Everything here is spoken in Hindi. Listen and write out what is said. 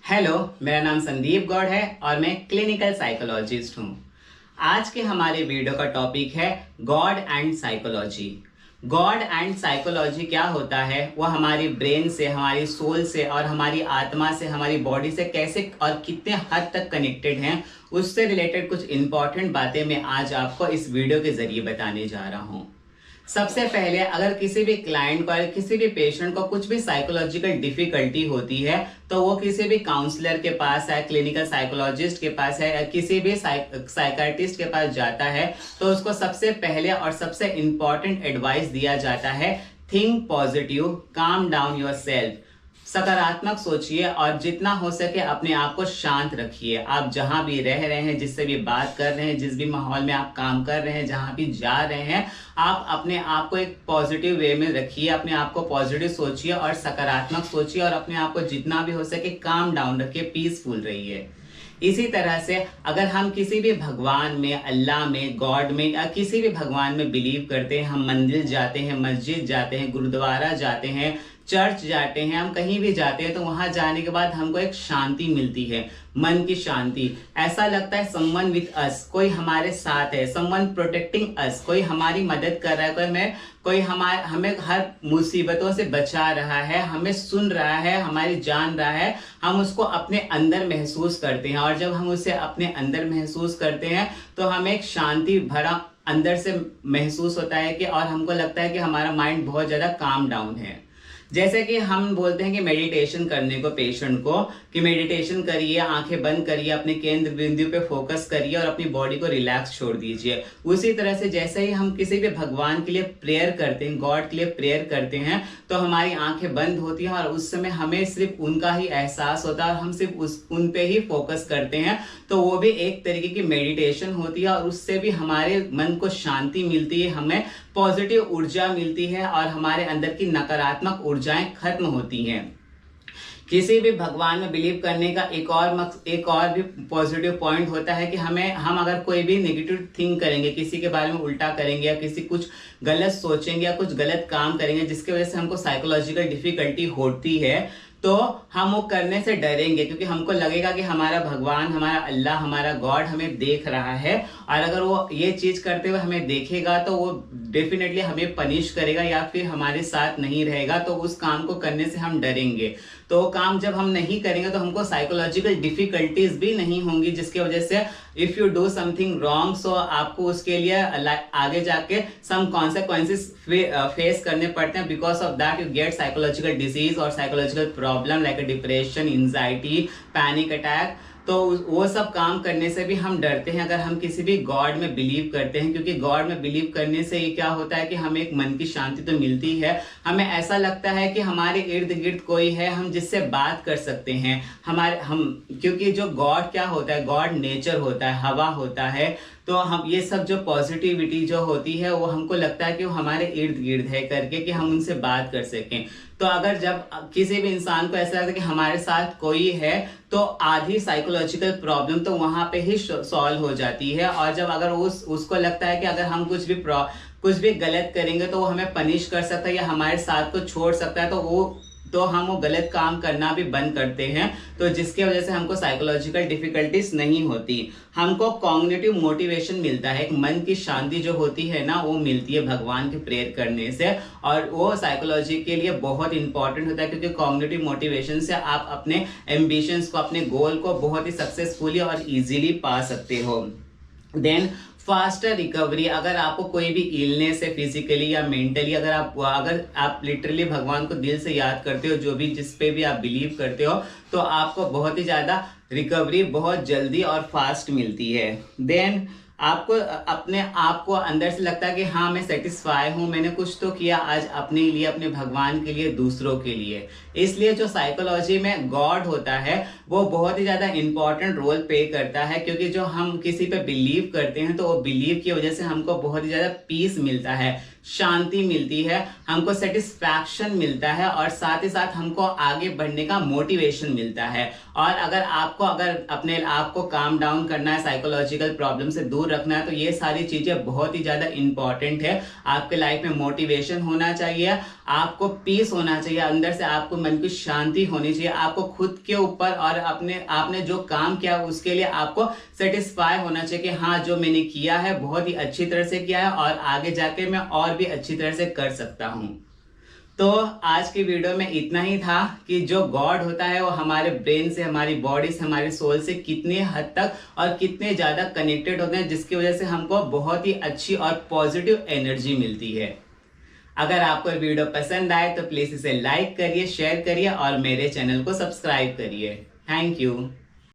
हेलो, मेरा नाम संदीप गौड़ है और मैं क्लिनिकल साइकोलॉजिस्ट हूँ। आज के हमारे वीडियो का टॉपिक है God and psychology. God and psychology क्या होता है, वो हमारी ब्रेन से, हमारी सोल से और हमारी आत्मा से, हमारी बॉडी से कैसे और कितने हद तक कनेक्टेड हैं, उससे रिलेटेड कुछ इंपॉर्टेंट बातें मैं आज आपको इस वीडियो के जरिए बताने जा रहा हूँ। सबसे पहले अगर किसी भी क्लाइंट को, किसी भी पेशेंट को कुछ भी साइकोलॉजिकल डिफिकल्टी होती है तो वो किसी भी काउंसलर के पास है, क्लिनिकल साइकोलॉजिस्ट के पास है या किसी भी साइकाट्रिस्ट के पास जाता है तो उसको सबसे पहले और सबसे इंपॉर्टेंट एडवाइस दिया जाता है, think positive, calm down your self. सकारात्मक सोचिए और जितना हो सके अपने आप को शांत रखिए। आप जहां भी रह रहे हैं, जिससे भी बात कर रहे हैं, जिस भी माहौल में आप काम कर रहे हैं, जहां भी जा रहे हैं, आप अपने आप को एक पॉजिटिव वे में रखिए, अपने आप को पॉजिटिव सोचिए और सकारात्मक सोचिए और अपने आप को जितना भी हो सके काम डाउन रखिए, पीसफुल रहिए। इसी तरह से अगर हम किसी भी भगवान में, अल्लाह में, गॉड में या किसी भी भगवान में बिलीव करते हैं, हम मंदिर जाते हैं, मस्जिद जाते हैं, गुरुद्वारा जाते हैं, चर्च जाते हैं, हम कहीं भी जाते हैं तो वहां जाने के बाद हमको एक शांति मिलती है, मन की शांति। ऐसा लगता है समवन विथ अस, कोई हमारे साथ है, समवन प्रोटेक्टिंग अस, कोई हमारी मदद कर रहा है, कोई हमें हर मुसीबतों से बचा रहा है, हमें सुन रहा है, हमारी जान रहा है। हम उसको अपने अंदर महसूस करते हैं और जब हम उसे अपने अंदर महसूस करते हैं तो हमें एक शांति भरा अंदर से महसूस होता है कि, और हमको लगता है कि हमारा माइंड बहुत ज्यादा काम डाउन है। जैसे कि हम बोलते हैं कि मेडिटेशन करने को पेशेंट को, कि मेडिटेशन करिए, आंखें बंद करिए, अपने केंद्र बिंदु पे फोकस करिए और अपनी बॉडी को रिलैक्स छोड़ दीजिए। उसी तरह से जैसे ही हम किसी भी भगवान के लिए प्रेयर करते हैं, गॉड के लिए प्रेयर करते हैं, तो हमारी आंखें बंद होती हैं और उस समय हमें सिर्फ उनका ही एहसास होता है और हम सिर्फ उन पे ही फोकस करते हैं। तो वो भी एक तरीके की मेडिटेशन होती है और उससे भी हमारे मन को शांति मिलती है, हमें पॉजिटिव ऊर्जा मिलती है और हमारे अंदर की नकारात्मक ऊर्जाएं खत्म होती हैं। किसी भी भगवान में बिलीव करने का एक और भी पॉजिटिव पॉइंट होता है कि हम अगर कोई भी नेगेटिव थिंक करेंगे, किसी के बारे में उल्टा करेंगे या किसी कुछ गलत सोचेंगे या कुछ गलत काम करेंगे जिसकी वजह से हमको साइकोलॉजिकल डिफिकल्टी होती है, तो हम वो करने से डरेंगे क्योंकि हमको लगेगा कि हमारा भगवान, हमारा अल्लाह, हमारा गॉड हमें देख रहा है और अगर वो ये चीज करते हुए हमें देखेगा तो वो डेफिनेटली हमें पनिश करेगा या फिर हमारे साथ नहीं रहेगा, तो उस काम को करने से हम डरेंगे। तो वो काम जब हम नहीं करेंगे तो हमको साइकोलॉजिकल डिफिकल्टीज भी नहीं होंगी, जिसकी वजह से if you do something wrong so आपको उसके लिए आगे जाके सम कॉन्सिक्वेंसेस फेस करने पड़ते हैं। Because of that you get psychological disease और psychological problem like depression, anxiety, panic attack. तो वो सब काम करने से भी हम डरते हैं अगर हम किसी भी गॉड में बिलीव करते हैं, क्योंकि गॉड में बिलीव करने से ये क्या होता है कि हमें एक मन की शांति तो मिलती है, हमें ऐसा लगता है कि हमारे इर्द गिर्द कोई है हम जिससे बात कर सकते हैं। क्योंकि जो गॉड क्या होता है, गॉड नेचर होता है, हवा होता है, तो हम ये सब जो पॉजिटिविटी जो होती है वो हमको लगता है कि वो हमारे इर्द गिर्द है करके कि हम उनसे बात कर सकें। तो अगर जब किसी भी इंसान को ऐसा लगता है कि हमारे साथ कोई है तो आधी साइकोलॉजिकल प्रॉब्लम तो वहां पे ही सॉल्व हो जाती है। और जब अगर उसको लगता है कि अगर हम कुछ भी गलत करेंगे तो वो हमें पनिश कर सकता है या हमारे साथ को छोड़ सकता है, तो हम वो गलत काम करना भी बंद करते हैं, तो जिसकी वजह से हमको साइकोलॉजिकल डिफिकल्टीज नहीं होती। हमको कॉग्निटिव मोटिवेशन मिलता है, एक मन की शांति जो होती है ना वो मिलती है भगवान के प्रेयर करने से, और वो साइकोलॉजी के लिए बहुत इंपॉर्टेंट होता है क्योंकि कॉग्निटिव मोटिवेशन से आप अपने एम्बिशंस को, अपने गोल को बहुत ही सक्सेसफुली और इजीली पा सकते हो। देन फास्टर रिकवरी, अगर आपको कोई भी इलनेस है फिजिकली या मेंटली, अगर आप लिटरली भगवान को दिल से याद करते हो, जो भी जिस पे भी आप बिलीव करते हो, तो आपको बहुत ही ज्यादा रिकवरी बहुत जल्दी और फास्ट मिलती है। देन आपको अपने आप को अंदर से लगता है कि हाँ मैं सेटिस्फाई हूं, मैंने कुछ तो किया आज अपने लिए, अपने भगवान के लिए, दूसरों के लिए। इसलिए जो साइकोलॉजी में गॉड होता है वो बहुत ही ज्यादा इंपॉर्टेंट रोल प्ले करता है, क्योंकि जो हम किसी पे बिलीव करते हैं तो वो बिलीव की वजह से हमको बहुत ही ज्यादा पीस मिलता है, शांति मिलती है, हमको सेटिस्फैक्शन मिलता है और साथ ही साथ हमको आगे बढ़ने का मोटिवेशन मिलता है। और अगर अपने आप को काम डाउन करना है, साइकोलॉजिकल प्रॉब्लम से दूर रखना है, तो ये सारी चीजें बहुत ही ज्यादा इंपॉर्टेंट है। आपके लाइफ में मोटिवेशन होना चाहिए, आपको पीस होना चाहिए, अंदर से आपको मन की शांति होनी चाहिए, आपको खुद के ऊपर और अपने आपने जो काम किया उसके लिए आपको सेटिस्फाई होना चाहिए कि हाँ जो मैंने किया है बहुत ही अच्छी तरह से किया है और आगे जाके मैं और भी अच्छी तरह से कर सकता हूँ। तो आज की वीडियो में इतना ही था कि जो गॉड होता है वो हमारे ब्रेन से, हमारी बॉडी से, हमारी सोल से कितने हद तक और कितने ज्यादा कनेक्टेड होते हैं, जिसकी वजह से हमको बहुत ही अच्छी और पॉजिटिव एनर्जी मिलती है। अगर आपको वीडियो पसंद आए तो प्लीज इसे लाइक करिए, शेयर करिए और मेरे चैनल को सब्सक्राइब करिए। Thank you.